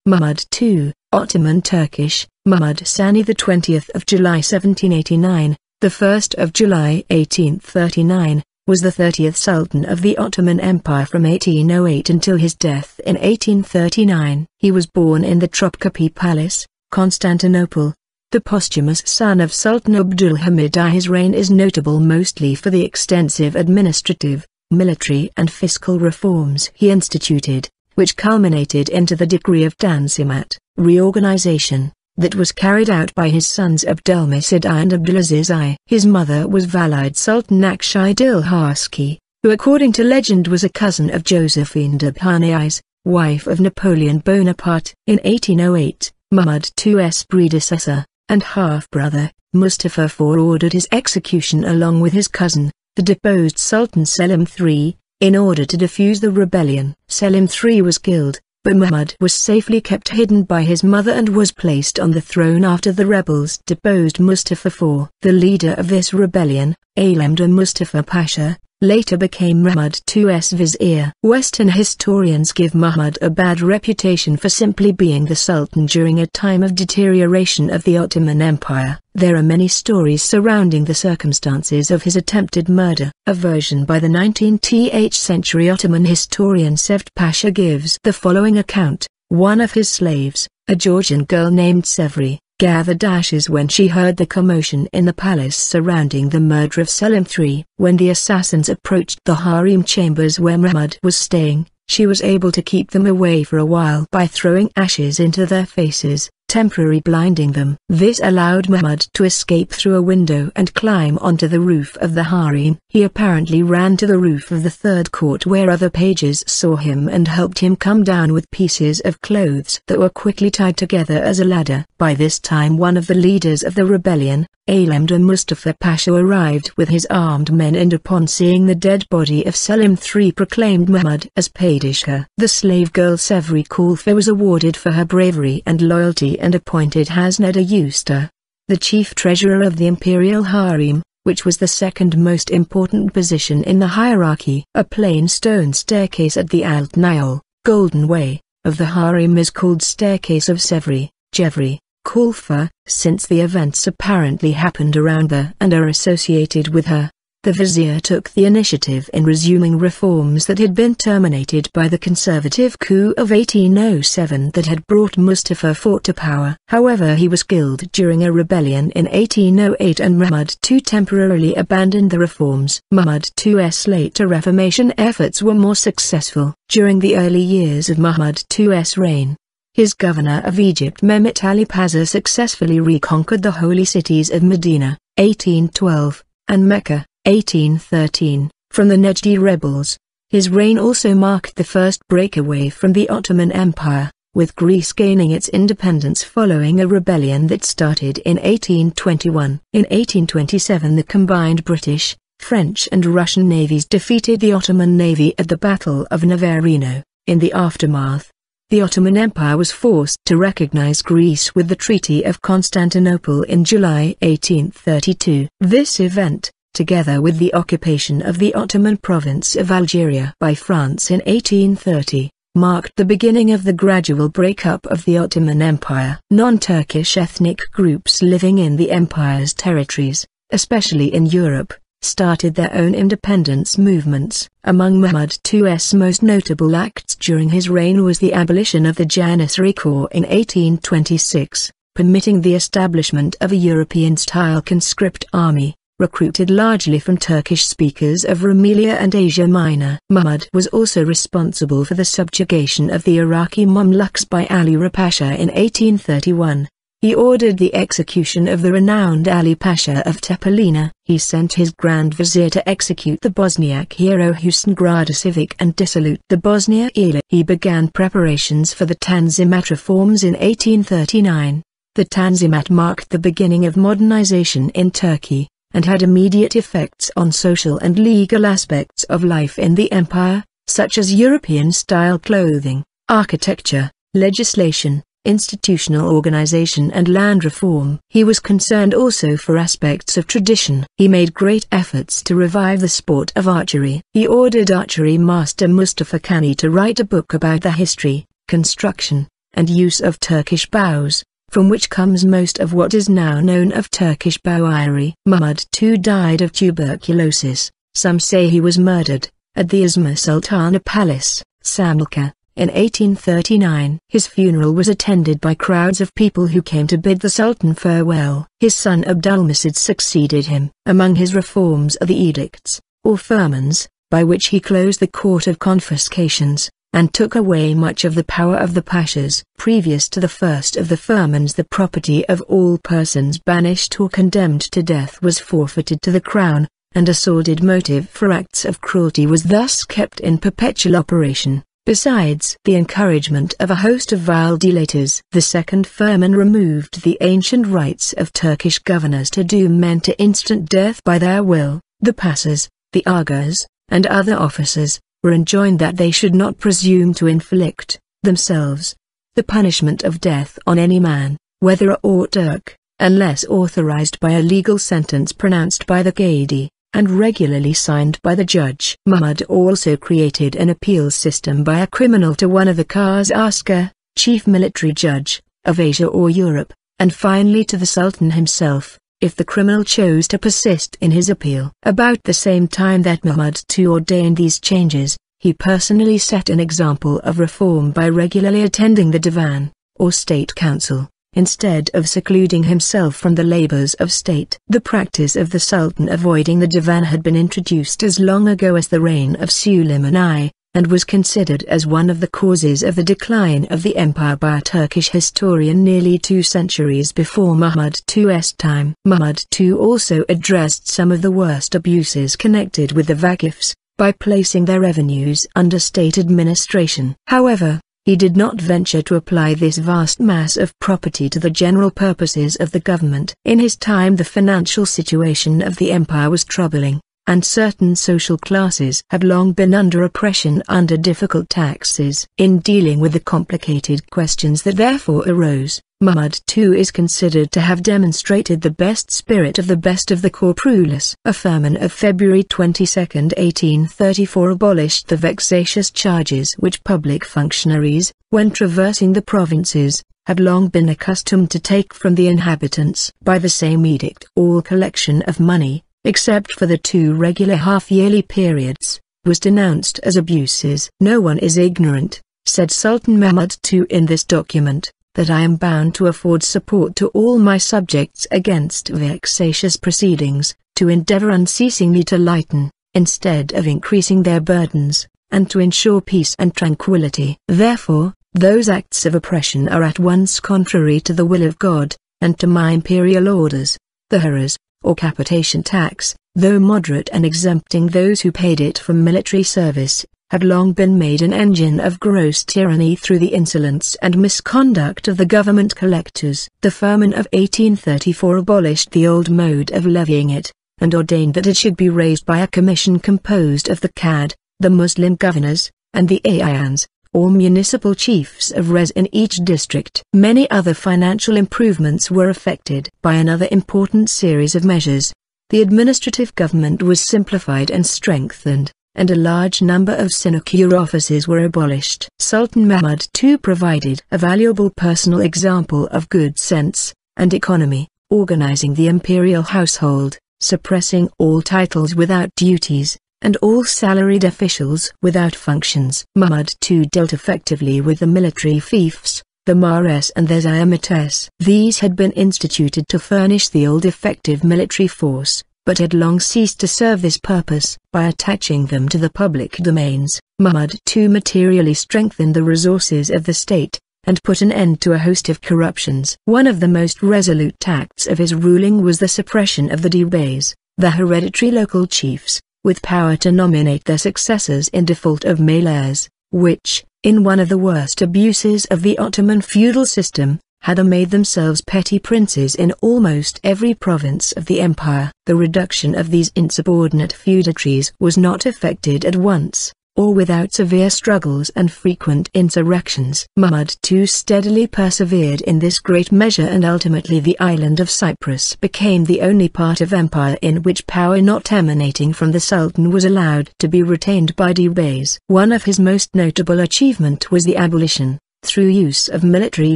Mahmud II, Ottoman Turkish, Mahmud sānī, the 20th of July 1789, the 1st of July 1839, was the 30th Sultan of the Ottoman Empire from 1808 until his death in 1839. He was born in the Topkapi Palace, Constantinople, the posthumous son of Sultan Abdulhamid I. His reign is notable mostly for the extensive administrative, military and fiscal reforms he instituted, which culminated into the Decree of Tanzimat, Reorganization, that was carried out by his sons Abdülmecid I and Abdülaziz I. His mother was Valide Sultan Naksh-i-Dil Haseki, who according to legend was a cousin of Joséphine de Beauharnais, wife of Napoleon Bonaparte. In 1808, Mahmud II's predecessor, and half-brother, Mustafa IV ordered his execution along with his cousin, the deposed Sultan Selim III, in order to defuse the rebellion. Selim III was killed, but Mahmud was safely kept hidden by his mother and was placed on the throne after the rebels deposed Mustafa IV. The leader of this rebellion, Alemdar Mustafa Pasha, later became Mahmud II's vizier. Western historians give Mahmud a bad reputation for simply being the sultan during a time of deterioration of the Ottoman Empire. There are many stories surrounding the circumstances of his attempted murder. A version by the 19th century Ottoman historian Sevd Pasha gives the following account: one of his slaves, a Georgian girl named Sevri, gathered ashes when she heard the commotion in the palace surrounding the murder of Selim III. When the assassins approached the harem chambers where Mahmud was staying, she was able to keep them away for a while by throwing ashes into their faces, temporarily blinding them. This allowed Mahmud to escape through a window and climb onto the roof of the harem. He apparently ran to the roof of the third court where other pages saw him and helped him come down with pieces of clothes that were quickly tied together as a ladder. By this time one of the leaders of the rebellion, Alemdar Mustafa Pasha, arrived with his armed men and upon seeing the dead body of Selim III proclaimed Mahmud as predecessor. The slave girl Sevri Kulfa was awarded for her bravery and loyalty and appointed Hazneda Usta, the chief treasurer of the imperial harem, which was the second most important position in the hierarchy. A plain stone staircase at the Alt-Nile, Golden Way, of the harem is called Staircase of Sevri, Jevri, Kulfa, since the events apparently happened around her and are associated with her. The vizier took the initiative in resuming reforms that had been terminated by the conservative coup of 1807 that had brought Mustafa IV to power. However, he was killed during a rebellion in 1808 and Mahmud II temporarily abandoned the reforms. Mahmud II's later reformation efforts were more successful. During the early years of Mahmud II's reign, his governor of Egypt Mehmet Ali Pasha successfully reconquered the holy cities of Medina, 1812, and Mecca, 1813, from the Najdi rebels. His reign also marked the first breakaway from the Ottoman Empire, with Greece gaining its independence following a rebellion that started in 1821. In 1827 the combined British, French and Russian navies defeated the Ottoman navy at the Battle of Navarino. In the aftermath, the Ottoman Empire was forced to recognize Greece with the Treaty of Constantinople in July 1832. This event, together with the occupation of the Ottoman province of Algeria by France in 1830, marked the beginning of the gradual breakup of the Ottoman Empire. Non-Turkish ethnic groups living in the empire's territories, especially in Europe, started their own independence movements. Among Mahmud II's most notable acts during his reign was the abolition of the Janissary Corps in 1826, permitting the establishment of a European-style conscript army, recruited largely from Turkish speakers of Rumelia and Asia Minor. Mahmud was also responsible for the subjugation of the Iraqi Mamluks by Ali Pasha in 1831. He ordered the execution of the renowned Ali Pasha of Tepelina. He sent his Grand Vizier to execute the Bosniak hero Hussein Gradašević and dissolute the Bosnia Elite. He began preparations for the Tanzimat reforms in 1839. The Tanzimat marked the beginning of modernization in Turkey, and had immediate effects on social and legal aspects of life in the empire, such as European-style clothing, architecture, legislation, institutional organization and land reform. He was concerned also for aspects of tradition. He made great efforts to revive the sport of archery. He ordered archery master Mustafa Kemal to write a book about the history, construction, and use of Turkish bows, from which comes most of what is now known of Turkish bowery. Mahmud II died of tuberculosis. Some say he was murdered at the Is Sultan Palace, Samarkand, in 1839. His funeral was attended by crowds of people who came to bid the Sultan farewell. His son Abdülmecid succeeded him. Among his reforms are the edicts, or firmans, by which he closed the court of confiscations, and took away much of the power of the pashas. Previous to the first of the firmans, the property of all persons banished or condemned to death was forfeited to the crown, and a sordid motive for acts of cruelty was thus kept in perpetual operation. Besides the encouragement of a host of violators, the second firman removed the ancient rights of Turkish governors to doom men to instant death by their will. The pashas, the agas, and other officers were enjoined that they should not presume to inflict, themselves, the punishment of death on any man, whether or Turk, unless authorized by a legal sentence pronounced by the Qadi, and regularly signed by the judge. Mahmud also created an appeals system by a criminal to one of the Qas Askar, chief military judge, of Asia or Europe, and finally to the Sultan himself, if the criminal chose to persist in his appeal. About the same time that Mahmud II ordained these changes, he personally set an example of reform by regularly attending the Divan, or State Council, instead of secluding himself from the labors of state. The practice of the Sultan avoiding the Divan had been introduced as long ago as the reign of Suleiman I, and was considered as one of the causes of the decline of the empire by a Turkish historian nearly 2 centuries before Mahmud II's time. Mahmud II also addressed some of the worst abuses connected with the Vakifs, by placing their revenues under state administration. However, he did not venture to apply this vast mass of property to the general purposes of the government. In his time the financial situation of the empire was troubling, and certain social classes had long been under oppression under difficult taxes. In dealing with the complicated questions that therefore arose, Mahmud II is considered to have demonstrated the best spirit of the corpulous. A firman of February 22, 1834 abolished the vexatious charges which public functionaries, when traversing the provinces, had long been accustomed to take from the inhabitants. By the same edict all collection of money, except for the 2 regular half-yearly periods, was denounced as abuses. "No one is ignorant," said Sultan Mahmud II in this document, "that I am bound to afford support to all my subjects against vexatious proceedings, to endeavor unceasingly to lighten, instead of increasing their burdens, and to ensure peace and tranquility. Therefore, those acts of oppression are at once contrary to the will of God, and to my imperial orders. The haraj, or capitation tax, though moderate and exempting those who paid it from military service, had long been made an engine of gross tyranny through the insolence and misconduct of the government collectors. The firman of 1834 abolished the old mode of levying it, and ordained that it should be raised by a commission composed of the Qad, the Muslim governors, and the Ayans, or municipal chiefs of res in each district. Many other financial improvements were effected by another important series of measures. The administrative government was simplified and strengthened, and a large number of sinecure offices were abolished. Sultan Mahmud II provided a valuable personal example of good sense and economy, organizing the imperial household, suppressing all titles without duties, and all salaried officials without functions. Mahmud II dealt effectively with the military fiefs, the mares and their ziamates. These had been instituted to furnish the old effective military force, but had long ceased to serve this purpose. By attaching them to the public domains, Mahmud II materially strengthened the resources of the state, and put an end to a host of corruptions. One of the most resolute acts of his ruling was the suppression of the deposed, the hereditary local chiefs, with power to nominate their successors in default of male heirs, which, in one of the worst abuses of the Ottoman feudal system, had made themselves petty princes in almost every province of the empire. The reduction of these insubordinate feudatories was not effected at once, or without severe struggles and frequent insurrections. Mahmud II steadily persevered in this great measure, and ultimately the island of Cyprus became the only part of empire in which power not emanating from the Sultan was allowed to be retained by deposed. One of his most notable achievements was the abolition, through use of military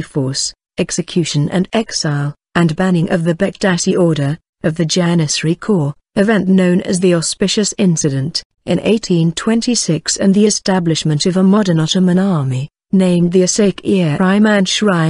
force, execution and exile, and banning of the Bektashi order, of the Janissary Corps, event known as the Auspicious Incident, in 1826, and the establishment of a modern Ottoman army, named the Haseki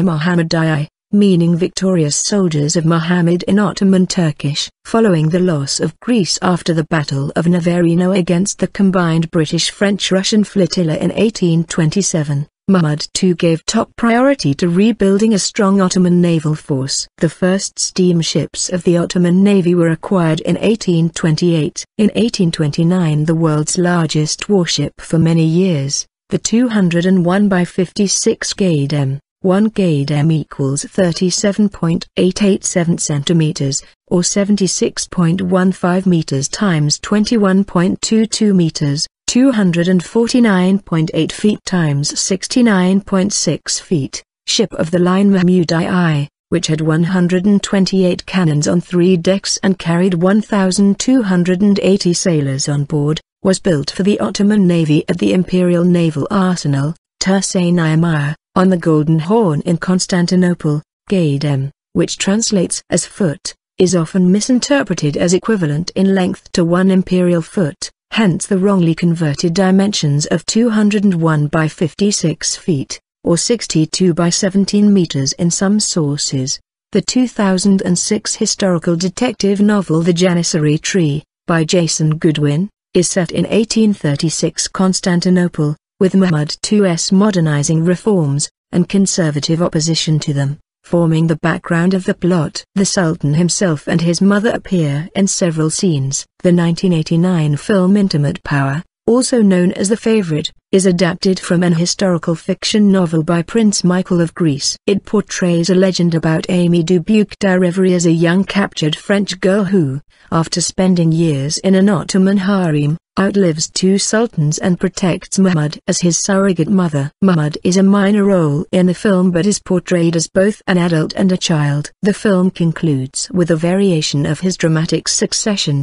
Mahmud-ı, meaning victorious soldiers of Muhammad in Ottoman Turkish. Following the loss of Greece after the Battle of Navarino against the combined British-French-Russian flotilla in 1827, Mahmud II gave top priority to rebuilding a strong Ottoman naval force. The first steamships of the Ottoman Navy were acquired in 1828. In 1829, the world's largest warship for many years, the 201 by 56 Gadem, 1 Gadem equals 37.887 centimeters, or 76.15 meters times 21.22 meters, 249.8 feet times 69.6 feet, ship of the line Mahmud-ı, which had 128 cannons on 3 decks and carried 1,280 sailors on board, was built for the Ottoman Navy at the Imperial Naval Arsenal, ثانى, on the Golden Horn in Constantinople. Gadem, which translates as foot, is often misinterpreted as equivalent in length to 1 imperial foot, hence the wrongly converted dimensions of 201 by 56 feet, or 62 by 17 meters in some sources. The 2006 historical detective novel The Janissary Tree, by Jason Goodwin, is set in 1836 Constantinople, with Mahmud II's modernizing reforms, and conservative opposition to them, forming the background of the plot. The Sultan himself and his mother appear in several scenes. The 1989 film Intimate Power, also known as The Favorite, is adapted from an historical fiction novel by Prince Michael of Greece. It portrays a legend about Amy Dubuque de Reverie as a young captured French girl who, after spending years in an Ottoman harem, outlives 2 sultans and protects Mahmud as his surrogate mother. Mahmud is a minor role in the film but is portrayed as both an adult and a child. The film concludes with a variation of his dramatic succession